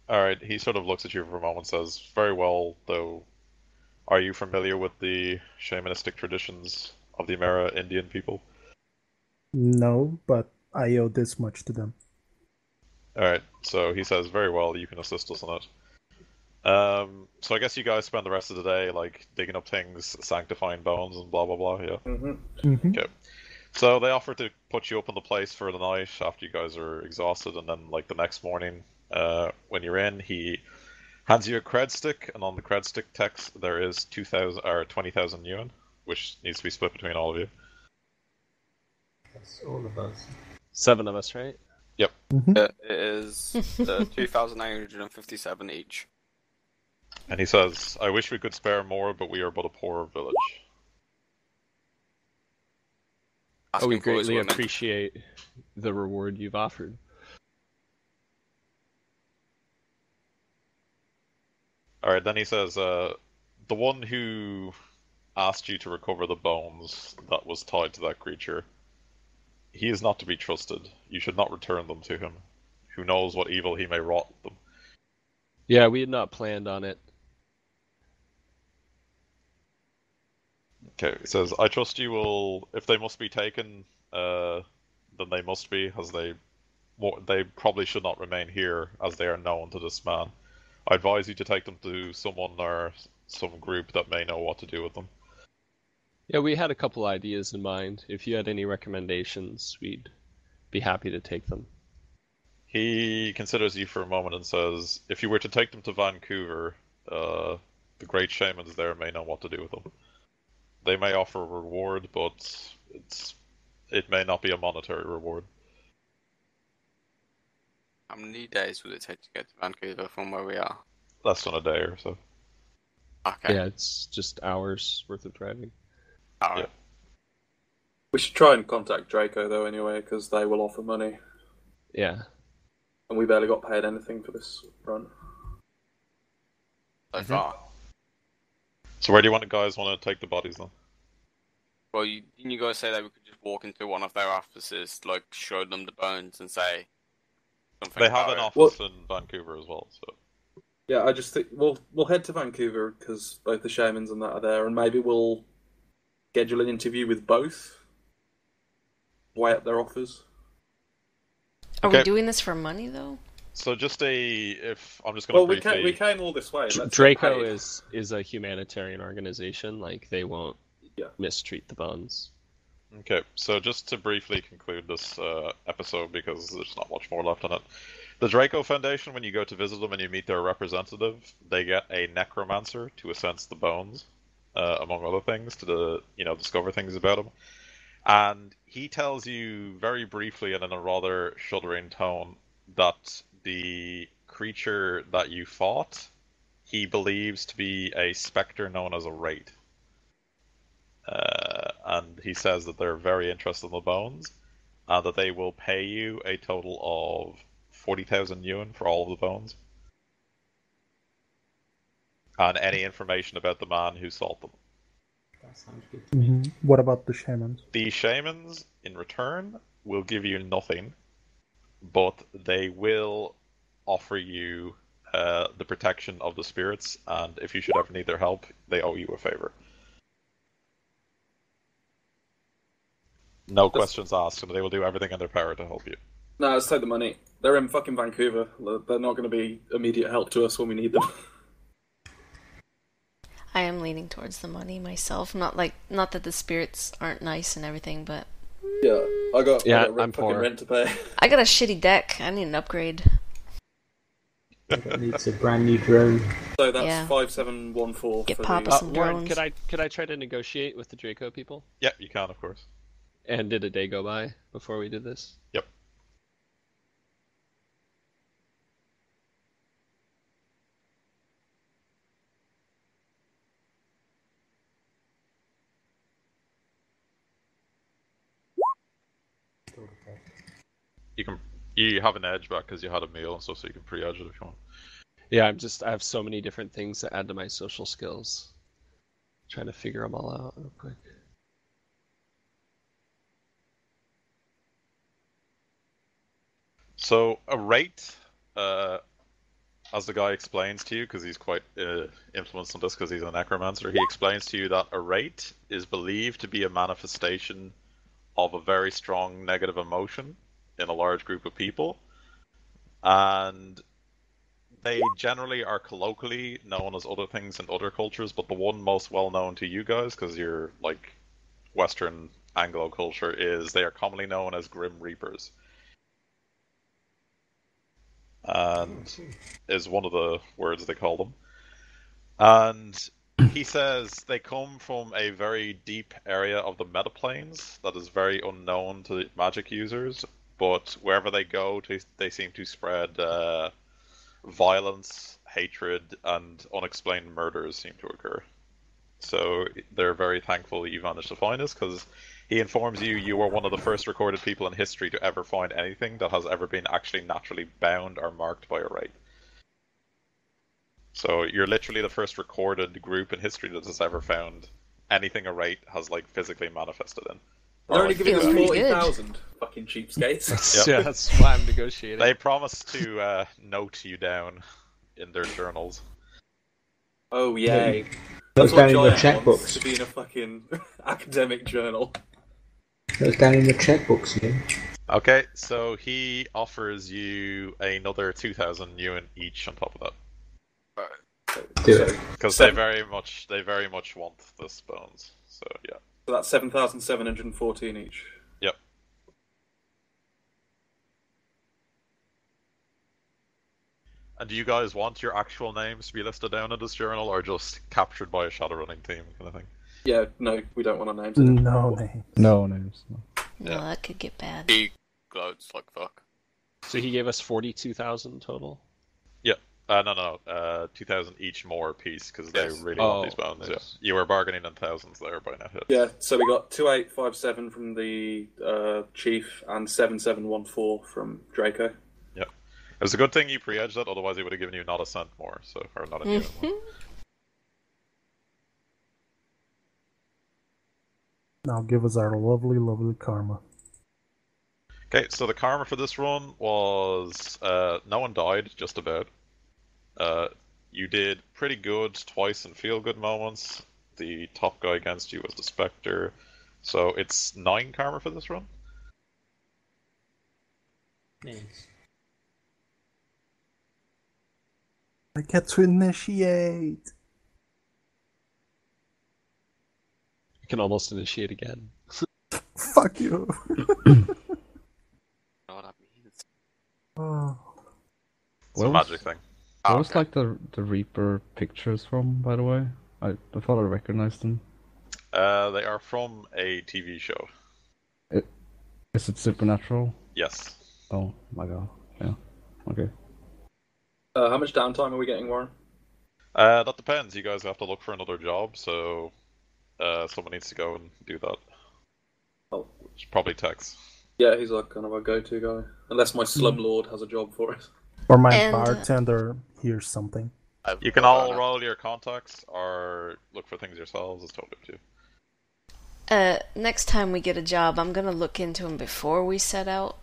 All right. He sort of looks at you for a moment and says, "Very well, though. Are you familiar with the shamanistic traditions of the Indian people?" No, but I owe this much to them. Alright, so he says, "Very well, you can assist us in it." So I guess you guys spend the rest of the day, like, digging up things, sanctifying bones, and blah blah blah, yeah? Okay. So they offer to put you up in the place for the night after you guys are exhausted, and then, like, the next morning, when you're in, he hands you a cred stick, and on the cred stick text there is 20,000 yuan, which needs to be split between all of you. That's all of us. 7 of us, right? Yep. It is 2,957 each. And he says, "I wish we could spare more, but we are but a poor village." We greatly appreciate the reward you've offered. Alright, then he says, "The one who asked you to recover the bones that was tied to that creature, he is not to be trusted. You should not return them to him. Who knows what evil he may wrought with them." Yeah, we had not planned on it. Okay, he says, "I trust you will, if they must be taken, then they must be, as they probably should not remain here, as they are known to this man. I advise you to take them to someone or some group that may know what to do with them." Yeah, we had a couple ideas in mind. If you had any recommendations, we'd be happy to take them. He considers you for a moment and says, "If you were to take them to Vancouver, the great shamans there may know what to do with them. They may offer a reward, but it may not be a monetary reward." How many days would it take to get to Vancouver from where we are? Less than a day or so. Okay. Yeah, it's just hours worth of driving. Alright. Yeah. We should try and contact Draco, though, anyway, because they will offer money. Yeah. And we barely got paid anything for this run. So far. So where do you guys want to take the bodies then? Well, didn't you guys say that we could just walk into one of their offices, like, show them the bones and say something They have about an it? office in Vancouver as well, so... Yeah, I just think we'll head to Vancouver because both the shamans and that are there, and maybe we'll schedule an interview with both. Weigh up their offers. Are we doing this for money though? So just if I'm just going to briefly... we came all this way. Let's Draco is a humanitarian organization. Like, they won't mistreat the bones. Okay, so just to briefly conclude this episode, because there's not much more left on it. The Draco Foundation, when you go to visit them and you meet their representative, they get a necromancer to assense the bones, among other things, to discover things about them. And he tells you very briefly and in a rather shuddering tone that the creature that you fought, he believes to be a spectre known as a wraith. And he says that they're very interested in the bones, and that they will pay you a total of 40,000 yuan for all of the bones. And any information about the man who sought them. That sounds good to me. What about the shamans? The shamans, in return, will give you nothing, but they will offer you the protection of the spirits, and if you should ever need their help, they owe you a favor. No questions asked, and they will do everything in their power to help you. No, let's take the money. They're in fucking Vancouver. They're not going to be immediate help to us when we need them. I am leaning towards the money myself. Not that the spirits aren't nice and everything, but yeah, I got I'm fucking poor. rent to pay. I got a shitty deck. I need an upgrade. That needs a brand new drone. So that's 5714 Get for Papa the... some Warren, drones. could I try to negotiate with the Draco people? Yeah, you can, of course. And did a day go by before we did this? Yep. You have an edge back because you had a meal and stuff, so you can pre-edge it if you want. Yeah, I have so many different things to add to my social skills. Trying to figure them all out real quick. So a rate, as the guy explains to you, because he's quite influenced on this because he's a necromancer, he explains to you that a rate is believed to be a manifestation of a very strong negative emotion in a large group of people, and they generally are colloquially known as other things in other cultures, but the one most well known to you guys, because you're like Western Anglo culture, is they are commonly known as Grim Reapers. And is one of the words they call them. And he says they come from a very deep area of the metaplanes that is very unknown to magic users, but wherever they go, they seem to spread violence, hatred, and unexplained murders seem to occur. So they're very thankful you managed to find us, because he informs you were one of the first recorded people in history to ever find anything that has ever been actually naturally bound or marked by a rite. So you're literally the first recorded group in history that has ever found anything a rite has like physically manifested in. They're only giving us Feels pretty 40,000, fucking cheapskates. Yep. Yeah, that's why I'm negotiating. They promise to note you down in their journals. Oh, yay. That's That's down what in the Giant wants, checkbooks. to be in a fucking academic journal. That's down in the checkbooks, you know. Okay, so he offers you another 2,000 yuan each on top of that. Do it. Because they very much want this bones. So yeah. So that's 7,714 each. Yep. And do you guys want your actual names to be listed down in this journal, or just captured by a Shadowrunning team kind of thing? Yeah, no, we don't want our names in it. No name. No names. No. No, Yeah. that could get bad. He gloats like fuck. So he gave us 42,000 total? No, 2,000 each more piece, because they Yes. really want these bones. Nice. Yeah. You were bargaining in thousands there by net hit. Yeah, so we got 2857 from the chief and 7714 from Draco. It was a good thing you pre-edged that, otherwise he would have given you not a cent more, so or not a unit more. Now give us our lovely, lovely karma. Okay, so the karma for this run was no one died, just about. You did pretty good twice in feel-good moments. The top guy against you was the Spectre, so it's 9 karma for this run. Nice. I get to initiate. You can almost initiate again. Fuck you. You know what that means? Oh. It's a magic thing. Where was like the Reaper pictures from, by the way? I thought I recognized them. They are from a TV show. Is it Supernatural? Yes. Oh my god. Yeah. Okay. How much downtime are we getting, Warren? That depends. You guys have to look for another job, so someone needs to go and do that. Oh. Which probably Tex. Yeah, he's like kind of our go-to guy. Unless my slumlord has a job for us. Or my And, bartender hears something. You can all roll your contacts or look for things yourselves. It's totally up to you. Next time we get a job, I'm gonna look into them before we set out.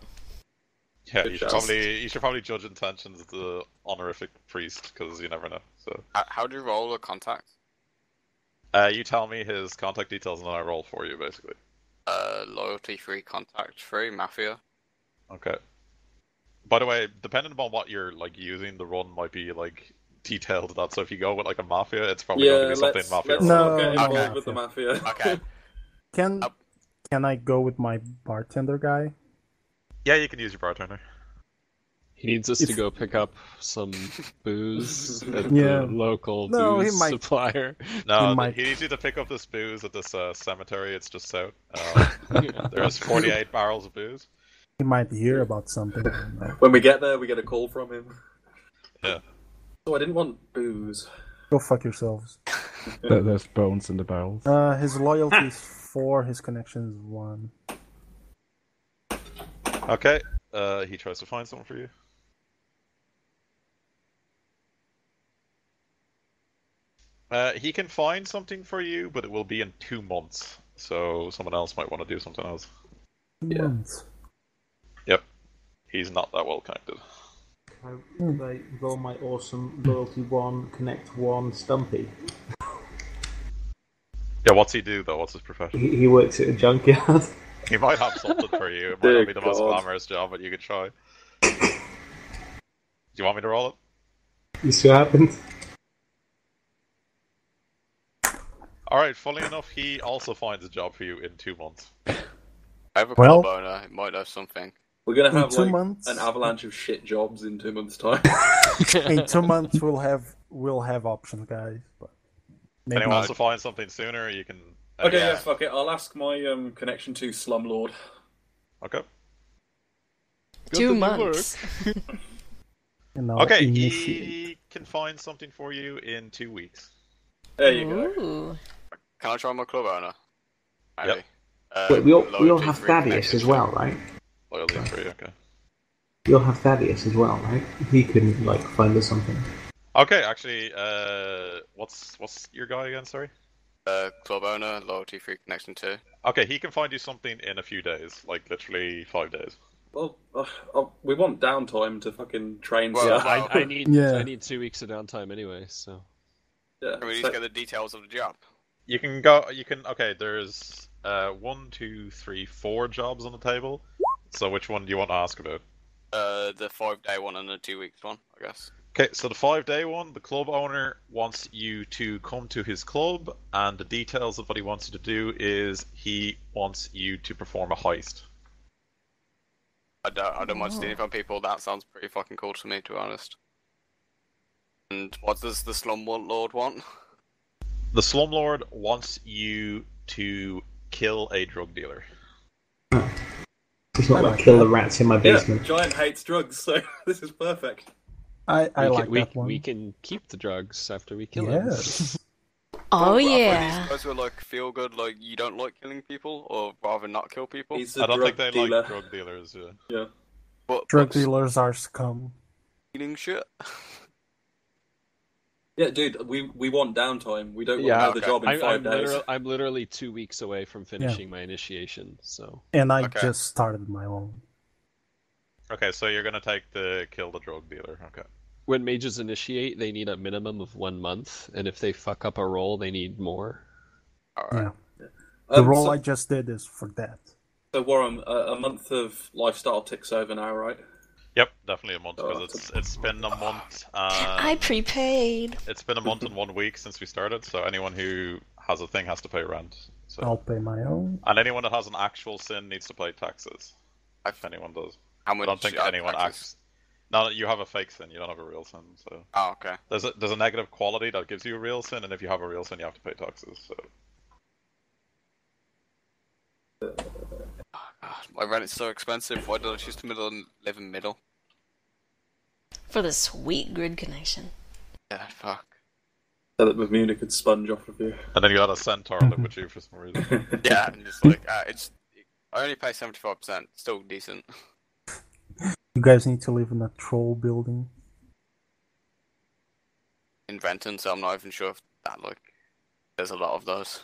Yeah, Good you should job. probably judge intentions of the honorific priest, because you never know. So How do you roll a contact? you tell me his contact details and then I roll for you, basically. Loyalty free, contact free, mafia. Okay. By the way, depending upon what you're like using, the run might be like detailed that. So if you go with like a mafia, it's probably going to Yeah, be something let's mafia. not No, get no, involved no. with the mafia. Okay. Can I go with my bartender guy? Yeah, you can use your bartender. He needs us to go pick up some booze at Yeah. the local No, he booze might- supplier. No, might- he needs you to pick up this booze at this cemetery. It's just south. There's 48 barrels of booze. He might hear about something. When we get there, we get a call from him. Yeah. Oh, I didn't want booze. Go fuck yourselves. There's bones in the barrels. His loyalty is 4, his connection is 1. Okay. He tries to find something for you. He can find something for you, but it will be in 2 months. So someone else might want to do something else. Yeah. Yep. He's not that well connected. I roll my awesome loyalty 1, connect 1, Stumpy. Yeah, what's he do though? What's his profession? He works at a junkyard. He might have something for you. It might Dear not be the most God. glamorous job, but you could try. Do you want me to roll it? You see what happens? Alright, funnily enough, he also finds a job for you in 2 months. I have a Well- club owner. It might know something. We're gonna In have 2 like months? an avalanche of shit jobs in 2 months' time. In 2 months we'll have options, guys. But If anyone wants to find something sooner, you can... Okay, yeah, fuck it. I'll ask my connection to Slumlord. Okay. 2 months. Okay, initiate. he can find something for you in 2 weeks. There you go. Ooh. Can I try my club owner? Maybe. Yep. Wait, we all Loyalty have 3 Thaddeus connection as 2. well, right? Loyalty 3, okay. We all have Thaddeus as well, right? He can, like, find us something. Okay, actually, what's your guy again, sorry? Club owner, loyalty 3 connection 2. Okay, he can find you something in a few days, like literally 5 days. Well, we want downtime to fucking train Well, stuff. I need Yeah. I need 2 weeks of downtime anyway, so Yeah, Can we so- just get the details of the job? You can go, okay, there's 1, 2, 3, 4 jobs on the table. So which one do you want to ask about? The 5-day one and the 2 weeks one, I guess. Okay, so the 5-day one, the club owner wants you to come to his club, and the details of what he wants you to do is he wants you to perform a heist. I don't mind stealing from people. That sounds pretty fucking cool to me, to be honest. And what does the slumlord want? The slumlord wants you to kill a drug dealer. It's not like kill the rats in my Yeah, basement. Giant hates drugs, so this is perfect. I like we that one. we can keep the drugs after we kill him. Yes. Oh Well, are yeah. these guys who like feel good, like you don't like killing people, or rather not kill people? He's a I don't drug think they dealer. like drug dealers. Yeah. Yeah. Drug but dealers are scum. stealing shit. Yeah, dude, we want downtime. We don't want Yeah, to have the job in 5 days. I'm literally 2 weeks away from finishing my initiation, so And I Okay. just started my own. Okay, so you're gonna take the kill the drug dealer. Okay. when mages initiate, they need a minimum of 1 month, and if they fuck up a roll, they need more. Alright. Yeah. The roll so, I just did is for that. so Warren, a month of lifestyle ticks over now, right? Yep, definitely a month Oh, because it's been a month. I prepaid. It's been a month and 1 week since we started, so anyone who has a thing has to pay rent. So. I'll pay my own. And anyone that has an actual sin needs to pay taxes. If anyone does. How I much? don't think anyone acts. No, you have a fake sin. You don't have a real sin. So Oh, okay. there's a negative quality that gives you a real sin, and if you have a real sin, you have to pay taxes. So God, my rent is so expensive. Why don't I choose to live in middle? For the sweet grid connection. Yeah, fuck. So that Bermuda could sponge off of you. and then you got a centaur live with you for some reason. Yeah, and just like it's. I only pay 75%. Still decent. You guys need to live in a troll building. In Renton, so I'm not even sure if that like. There's a lot of those.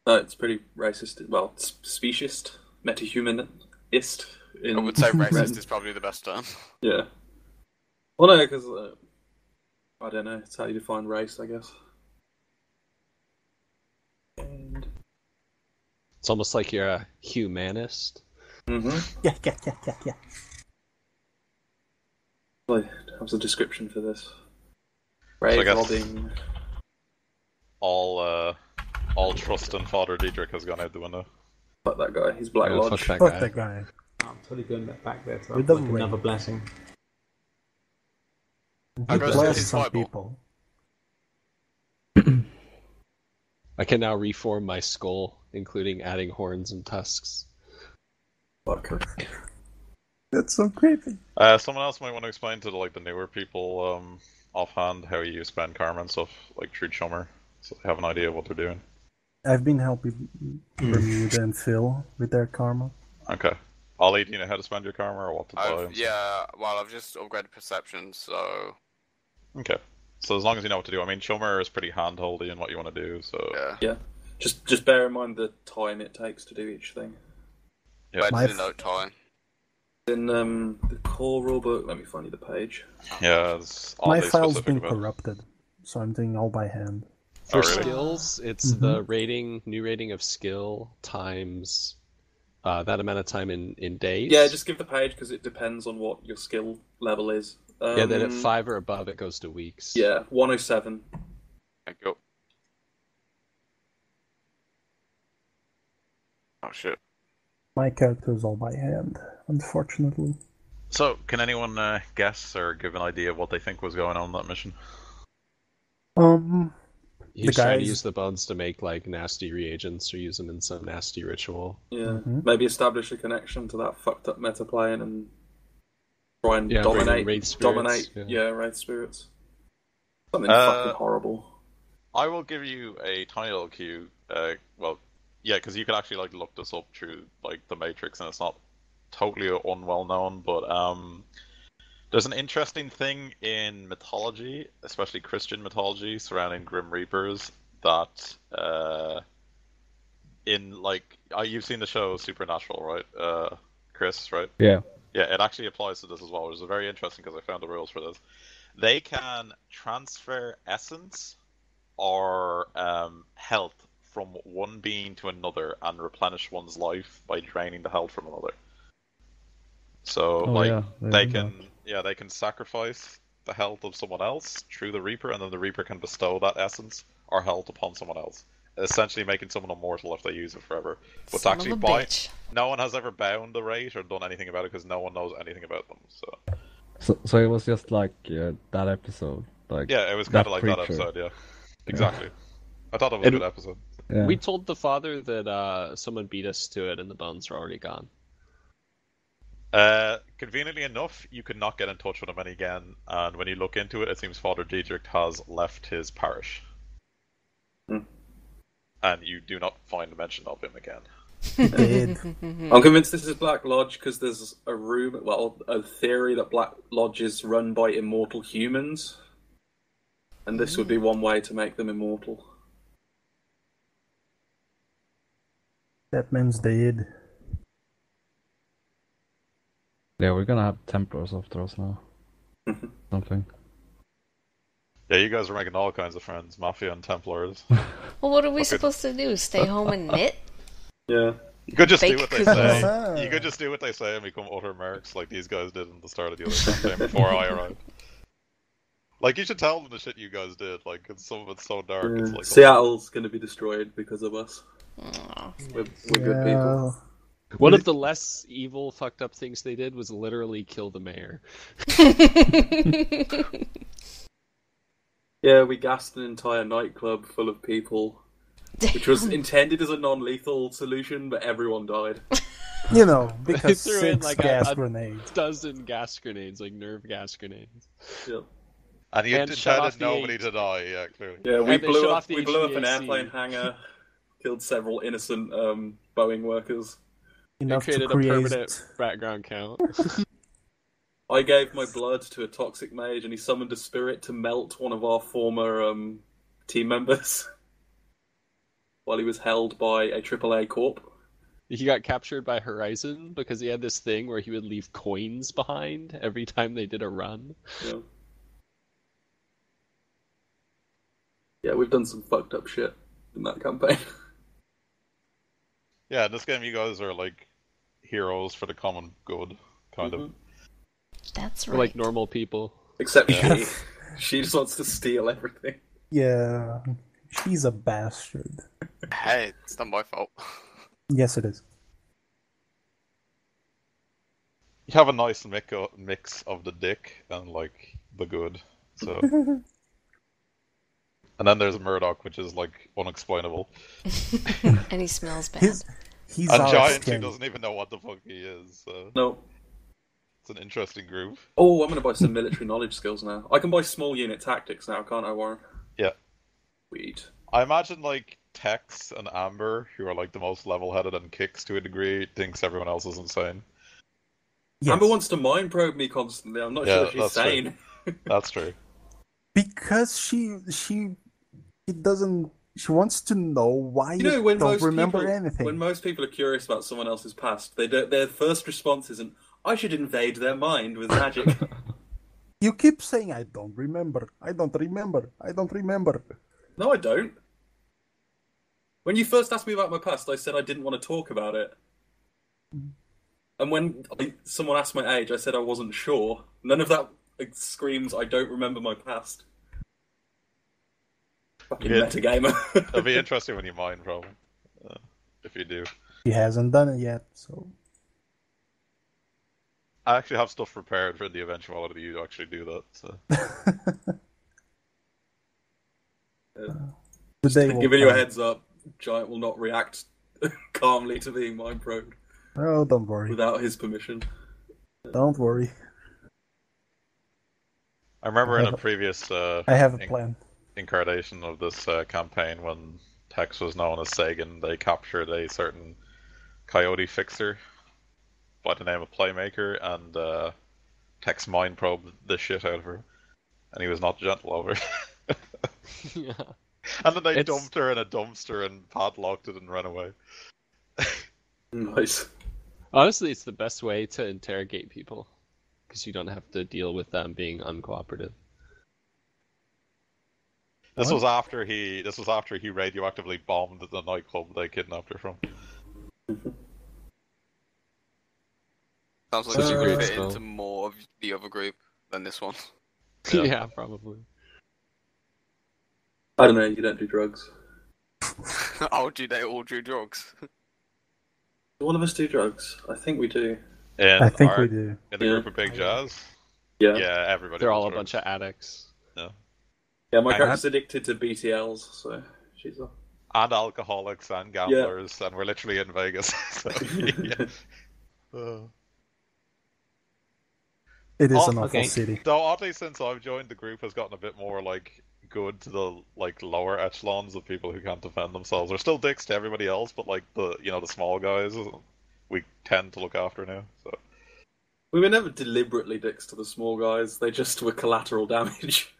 No, it's pretty racist. Well, it's speciesist, metahumanist. I would say racist is probably the best term. Yeah. Well, no, because I don't know. It's how you define race, I guess. And... It's almost like you're a humanist. Mm-hmm. Yeah. Well, how's the description for this? I Rave guess- robbing. All trust in Father Diedrich has gone out the window. Fuck that guy. He's Black Yeah, Lodge. fuck that Fuck guy. that guy. probably going back there to With have the like ring. another blessing. I You go bless his some Bible. people. I can now reform my skull, including adding horns and tusks. Fuck. That's so creepy. Someone else might want to explain to the newer people offhand how you spend karma and stuff, like through Chummer, so they have an idea of what they're doing. I've been helping Bermuda and Phil with their karma. Okay. Ollie, do you know how to spend your karma or what to buy? and stuff? Yeah, well, I've just upgraded perception, so Okay. So as long as you know what to do, I mean, Chummer is pretty handholdy in what you want to do, so... yeah. Just bear in mind the time it takes to do each thing. Yeah. Where My did the note time? In the core rulebook, let me find you the page. Yeah, it's My oddly file's specific been about- corrupted, so I'm doing all by hand. For really? skills, it's the new rating of skill times that amount of time in days. Yeah, just give the page because it depends on what your skill level is. Yeah, then at 5 or above, it goes to weeks. Yeah, 107. Thank you. Oh shit. My character is all by hand, unfortunately. So, can anyone guess or give an idea of what they think was going on in that mission? He's The trying to guys- use the bones to make nasty reagents or use them in some nasty ritual. Yeah, maybe establish a connection to that fucked up meta plane and try and bring in dominate. Wraith spirits, Wraith spirits. Something fucking horrible. I will give you a tiny little clue. Because you can actually look this up through the Matrix, and it's not totally unwell known. But there's an interesting thing in mythology, especially Christian mythology, surrounding Grim Reapers. That you've seen the show Supernatural, right, Chris? Right? Yeah. Yeah, it actually applies to this as well, which is very interesting because I found the rules for this. They can transfer essence or health from one being to another and replenish one's life by draining the health from another. So, they can sacrifice the health of someone else through the Reaper, and then the Reaper can bestow that essence or health upon someone else, essentially making someone immortal if they use it forever. But Son actually, of a bitch. no one has ever bound the Wraith or done anything about it because no one knows anything about them. So it was just like that episode. Yeah, it was kind of like that creature. episode. Yeah, exactly. I thought it was a good episode. Yeah. We told the father that someone beat us to it and the bones were already gone. Conveniently enough, you could not get in touch with him again, and when you look into it, it seems Father Diedrich has left his parish. And you do not find a mention of him again. I'm convinced this is Black Lodge because there's a theory that Black Lodge is run by immortal humans, and this would be one way to make them immortal. That man's dead. Yeah, we're gonna have Templars after us now. Something. Yeah, you guys are making all kinds of friends, Mafia and Templars. Well, what are we supposed to do? Stay home and knit? Yeah. You could just do Bake what they cookies. say. You could just do what they say and become utter mercs like these guys did at the start of the other campaign before I arrived. You should tell them the shit you guys did. Some of it's so dark. Yeah. It's Seattle's going to be destroyed because of us. Aw. We're good people. One of the less evil, fucked up things they did was literally kill the mayor. Yeah, we gassed an entire nightclub full of people, which was intended as a non-lethal solution, but everyone died. Because They threw in 6 a gas grenades. dozen gas grenades, nerve gas grenades. Yep. And you And shut off intended the nobody eight. to die, yeah, clearly. Yeah, we And they blew shut up. off the We blew up an HVAC. airplane hangar, killed several innocent Boeing workers. They Enough to created a create. permanent background count. I gave my blood to a toxic mage, and he summoned a spirit to melt one of our former team members while he was held by a AAA corp. He got captured by Horizon because he had this thing where he would leave coins behind every time they did a run. Yeah. Yeah, we've done some fucked up shit in that campaign. Yeah, in this game you guys are heroes for the common good, kind of. That's We're right. like normal people. Except she just wants to steal everything. Yeah, she's a bastard. Hey, it's not my fault. Yes, it is. have a nice mix of the dick and like the good. So, and then there's Murdoch, which is like unexplainable. And he smells bad. He's and our Giant, skin. who doesn't even know what the fuck he is. So. No. It's an interesting group. Oh, I'm going to buy some military knowledge skills now. I can buy small unit tactics now, can't I, Warren? Yeah. Sweet. I imagine, like, Tex and Amber, who are, like, the most level-headed, and Kix, to a degree, thinks everyone else is insane. Yes. Amber wants to mind probe me constantly. I'm not sure she's sane. That's true. Because she doesn't... She wants to know why you when don't most remember people, anything. When most people are curious about someone else's past, their first response isn't, I should invade their mind with magic. You keep saying, I don't remember, I don't remember, I don't remember. No, I don't. When you first asked me about my past, I said I didn't want to talk about it. And when someone asked my age, I said I wasn't sure. None of that screams, I don't remember my past. Fucking metagamer. It'll be interesting when you mind, probably. If you do. He hasn't done it yet, so... I actually have stuff prepared for the eventuality you actually do that. So. Giving you a heads up, Giant will not react calmly to being mind probed. Oh, don't worry. Without his permission. Don't worry. I remember in a previous I have a plan. Incarnation of this campaign, when Tex was known as Sagan, they captured a certain coyote fixer by the name of Playmaker, and Tex mind probed the shit out of her, and he was not gentle over it. Yeah. And then they dumped her in a dumpster and padlocked it and ran away. Nice. Honestly, it's the best way to interrogate people, because you don't have to deal with them being uncooperative. This was after he radioactively bombed the nightclub they kidnapped her from. Sounds like you could fit into more of the other group than this one. Yeah, probably. I don't know, you don't do drugs. Oh, do they all do drugs? Do one of us do drugs? I think we do. I think we do. In the group of Big Jazz? Yeah. Yeah, everybody. They're all a drugs. bunch of addicts. Yeah. Yeah, my character's addicted to BTLs, so she's a... And alcoholics and gamblers, and we're literally in Vegas. So, yeah. It is an awful city. Though oddly, since I've joined, the group has gotten a bit more like good to the like lower echelons of people who can't defend themselves. We're still dicks to everybody else, but like the the small guys, we tend to look after now. So we were never deliberately dicks to the small guys. They just were collateral damage.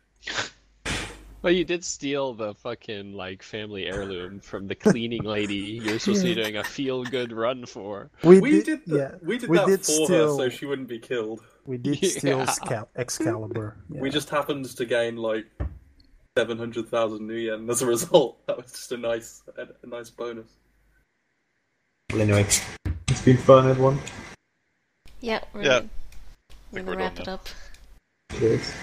Well, you did steal the fucking like family heirloom from the cleaning lady you're supposed to be doing a feel-good run for. We did that for her so she wouldn't be killed. We did steal Excalibur. Yeah. We just happened to gain like 700,000 new yen as a result. That was just a nice bonus. Well, anyway, it's been fun, everyone. Yeah, we're gonna wrap it up. Cheers.